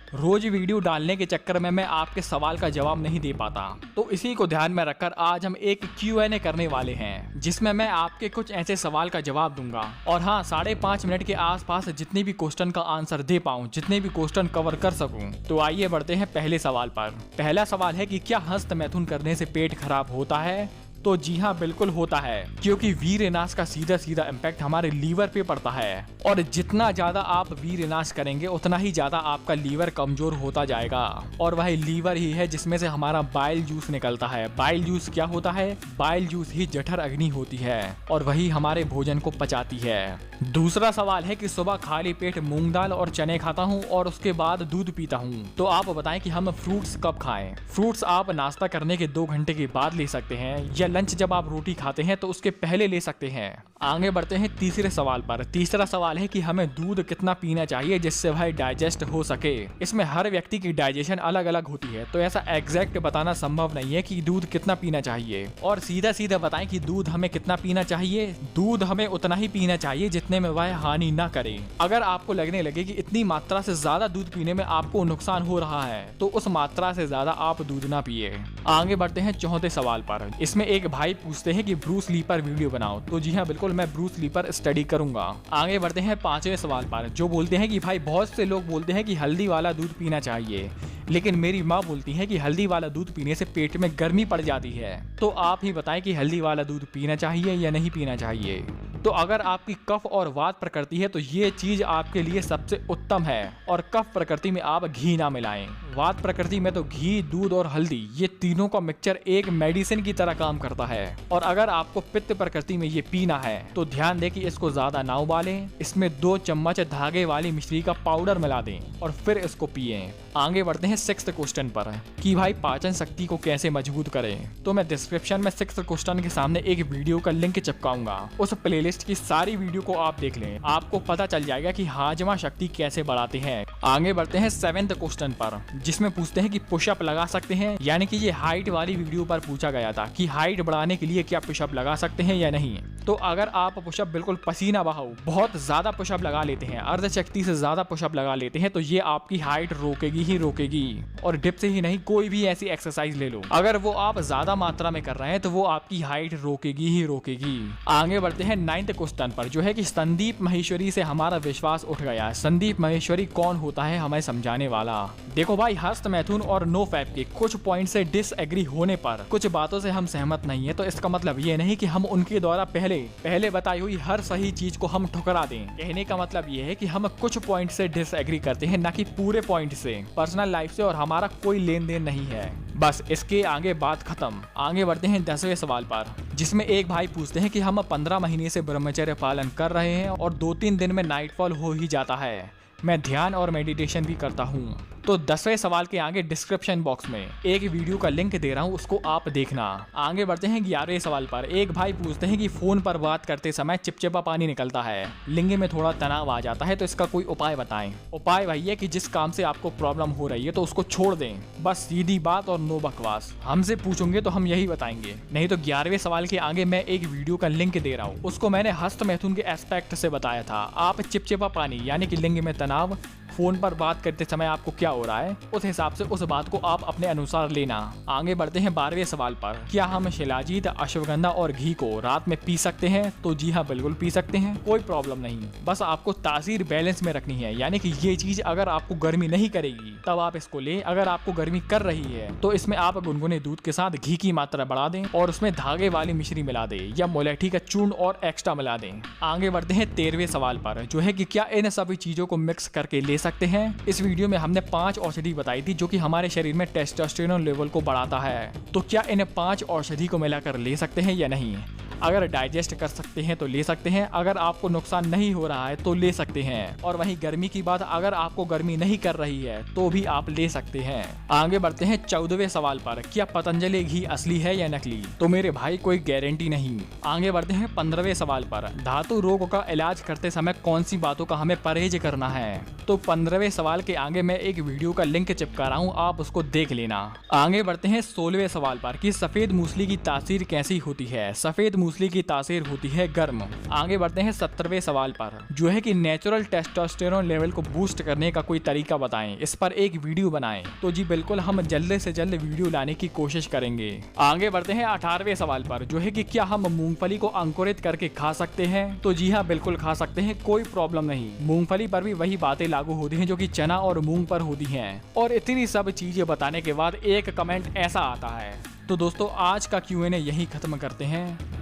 रोज video डालने के चक्कर में मैं आपके सवाल का जवाब नहीं दे पाता, तो इसी को ध्यान में रखकर आज हम एक Q&A करने वाले हैं, जिसमें मैं आपके कुछ ऐसे सवाल का जवाब दूंगा। और हाँ, 5.5 मिनट के आसपास जितने भी क्वेश्चन का आंसर दे पाऊँ, जितने भी क्वेश्चन कवर कर सकूँ। तो आइए बढ़ते हैं पहले सवाल पर। पहला सवाल है कि क्या हस्त मैथुन करने से पेट खराब होता है? तो जी हाँ, बिल्कुल होता है, क्योंकि वीर्यनाश का सीधा सीधा इम्पैक्ट हमारे लीवर पे पड़ता है। और जितना ज्यादा आप वीर्यनाश करेंगे उतना ही ज्यादा आपका लीवर कमजोर होता जाएगा। और वही लीवर ही है जिसमें से हमारा बाइल जूस निकलता है। बाइल जूस क्या होता है? बाइल जूस ही जठर अग्नि होती है और वही हमारे भोजन को पचाती है। दूसरा सवाल है कि सुबह खाली पेट मूंग दाल और चने खाता हूँ और उसके बाद दूध पीता हूँ। तो आप बताएं कि हम फ्रूट्स कब खाएं? फ्रूट्स आप नाश्ता करने के 2 घंटे के बाद ले सकते हैं, या लंच जब आप रोटी खाते हैं तो उसके पहले ले सकते हैं। आगे बढ़ते हैं तीसरे सवाल पर। तीसरा सवाल है कि हमें दूध कितना पीना चाहिए जिससे वह डाइजेस्ट हो सके। इसमें हर व्यक्ति की डाइजेशन अलग अलग होती है, तो ऐसा एग्जैक्ट बताना संभव नहीं है कि दूध कितना पीना चाहिए। और सीधा सीधा बताएं कि दूध हमें कितना पीना चाहिए। दूध हमें उतना ही पीना चाहिए जितने में वह हानि ना करे। अगर आपको लगने लगे कि इतनी मात्रा से ज्यादा दूध पीने में आपको नुकसान हो रहा है, तो उस मात्रा से ज्यादा आप दूध ना पिए। आगे बढ़ते हैं चौथे सवाल पर। इसमें एक भाई पूछते हैं कि ब्रूस ली पर वीडियो बनाओ। तो जी हाँ, बिल्कुल मैं ब्रूस ली पर स्टडी करूंगा। आगे बढ़ते हैं 5वें सवाल पर, जो बोलते हैं कि भाई बहुत से लोग बोलते हैं कि हल्दी वाला दूध पीना चाहिए, लेकिन मेरी माँ बोलती है कि हल्दी वाला दूध पीने से पेट में गर्मी पड़ जाती है। तो आप ही बताएं कि हल्दी वाला दूध पीना चाहिए या नहीं पीना चाहिए। तो अगर आपकी कफ और वात प्रकृति है तो ये चीज आपके लिए सबसे उत्तम है। और कफ प्रकृति में आप घी ना मिलाएं। वात प्रकृति में तो घी, दूध और हल्दी, ये तीनों का मिक्सचर एक मेडिसिन की तरह काम करता है। और अगर आपको पित्त प्रकृति में ये पीना है तो ध्यान दें कि इसको ज्यादा ना उबालें। इसमें 2 चम्मच धागे वाली मिश्री का पाउडर मिला दें और फिर इसको पिएं। आगे बढ़ते हैं 6th क्वेश्चन पर कि भाई पाचन शक्ति को कैसे मजबूत करें। तो मैं डिस्क्रिप्शन में 6th क्वेश्चन के सामने एक वीडियो का लिंक चिपकाऊंगा। उस प्लेलिस्ट की सारी वीडियो को आप देख लें, आपको पता चल जाएगा कि हाजमा शक्ति कैसे बढ़ाते हैं। आगे बढ़ते हैं 7th क्वेश्चन पर, जिसमें पूछते हैं कि पुशअप लगा सकते हैं। यानी कि ये हाइट वाली वीडियो पर पूछा गया था कि हाइट बढ़ाने के लिए क्या पुशअप लगा सकते हैं या नहीं। तो अगर आप पुशअप बिल्कुल पसीना बहाओ बहुत ज्यादा पुशअप लगा लेते हैं, अर्ध शक्ति से ज्यादा पुशअप लगा लेते हैं, तो ये आपकी हाइट रोकेगी ही रोकेगी। और डिप से ही नहीं, कोई भी ऐसी एक्सरसाइज ले लो, अगर वो आप ज्यादा मात्रा में कर रहे हैं तो वो आपकी हाइट रोकेगी ही रोकेगी। आगे बढ़ते हैं 9th क्वेश्चन पर, जो है कि संदीप माहेश्वरी से हमारा विश्वास उठ गया। संदीप माहेश्वरी कौन होता है हमें समझाने वाला। देखो भाई, हस्त मैथुन और नो फैप के कुछ पॉइंट से डिसएग्री होने पर, कुछ बातों से हम सहमत नहीं है, तो इसका मतलब ये नहीं कि हम उनके द्वारा पहले बताई हुई हर सही चीज को हम ठुकरा दें। कहने का मतलब ये है कि हम कुछ पॉइंट से डिसएग्री करते हैं, ना कि पूरे पॉइंट से। पर्सनल लाइफ से और हमारा कोई लेन देन नहीं है। बस इसके आगे बात खत्म। आगे बढ़ते हैं 10वें सवाल पर, जिसमें एक भाई पूछते हैं कि हम 15 महीने से ब्रह्मचर्य पालन कर रहे हैं और 2-3 दिन में नाइटफॉल हो ही जाता है। मैं ध्यान और मेडिटेशन भी करता हूँ। तो 10वें सवाल के आगे डिस्क्रिप्शन बॉक्स में एक वीडियो का लिंक दे रहा हूँ, उसको आप देखना। आगे बढ़ते हैं 11वें सवाल पर। एक भाई पूछते हैं कि फोन पर बात करते समय चिपचिपा पानी निकलता है, लिंग में थोड़ा तनाव आ जाता है, तो इसका कोई उपाय बताएं। उपाय वही है कि जिस काम से आपको प्रॉब्लम हो रही है तो उसको छोड़ दें। बस सीधी बात और नो बकवास। हमसे पूछोगे तो हम यही बताएंगे, नहीं तो 11वें सवाल के आगे मैं एक वीडियो का लिंक दे रहा हूँ, उसको मैंने हस्त मैथुन के एस्पेक्ट से बताया था। आप चिपचिपा पानी यानी कि लिंग में तनाव, फोन पर बात करते समय आपको क्या हो रहा है, उस हिसाब से उस बात को आप अपने अनुसार लेना। आगे बढ़ते हैं 12वें सवाल पर। क्या हम शिलाजीत, अश्वगंधा और घी को रात में पी सकते हैं? तो जी हाँ, बिल्कुल पी सकते हैं, कोई प्रॉब्लम नहीं। बस आपको तासीर बैलेंस में रखनी है, यानी कि ये चीज अगर आपको गर्मी नहीं करेगी तब आप इसको ले। अगर आपको गर्मी कर रही है तो इसमें आप गुनगुने दूध के साथ घी की मात्रा बढ़ा दें और उसमें धागे वाली मिश्री मिला दें या मुलेठी का चूर्ण और एक्स्ट्रा मिला दें। आगे बढ़ते हैं 13वें सवाल पर, जो है कि क्या इन सभी चीजों को मिक्स करके ले सकते हैं। इस वीडियो में हमने 5 औषधि बताई थी जो कि हमारे शरीर में टेस्टोस्टेरोन लेवल को बढ़ाता है। तो क्या इन 5 औषधि को मिलाकर ले सकते हैं या नहीं। अगर डाइजेस्ट कर सकते हैं तो ले सकते हैं, अगर आपको नुकसान नहीं हो रहा है तो ले सकते हैं। और वहीं गर्मी की बात, अगर आपको गर्मी नहीं कर रही है तो भी आप ले सकते हैं। आगे बढ़ते हैं 14वें सवाल पर, क्या पतंजलि घी असली है या नकली। तो मेरे भाई कोई गारंटी नहीं। आगे बढ़ते हैं 15वें सवाल पर, धातु रोग का इलाज करते समय कौन सी बातों का हमें परहेज करना है। तो 15वें सवाल के आगे मैं एक वीडियो का लिंक चिपका रहा हूँ, आप उसको देख लेना। आगे बढ़ते हैं 16वें सवाल पर कि सफेद मूसली की तासीर कैसी होती है। सफेद मूसली की तासीर होती है गर्म। आगे बढ़ते हैं 70वें सवाल पर, जो है कि नेचुरल टेस्टोस्टेरोन लेवल को बूस्ट करने का कोई तरीका बताएं, इस पर एक वीडियो बनाएं। तो जी बिल्कुल, हम जल्द से जल्द वीडियो लाने की कोशिश करेंगे। आगे बढ़ते हैं 18वें सवाल पर, जो है कि क्या हम मूंगफली को अंकुरित करके खा सकते हैं? तो जी हाँ, बिल्कुल खा सकते हैं, कोई प्रॉब्लम नहीं। मूंगफली पर भी वही बातें लागू होती हैं जो कि चना और मूंग पर होती हैं। और इतनी सब चीजें बताने के बाद एक कमेंट ऐसा आता है। तो दोस्तों, आज का Q&A यही खत्म करते हैं।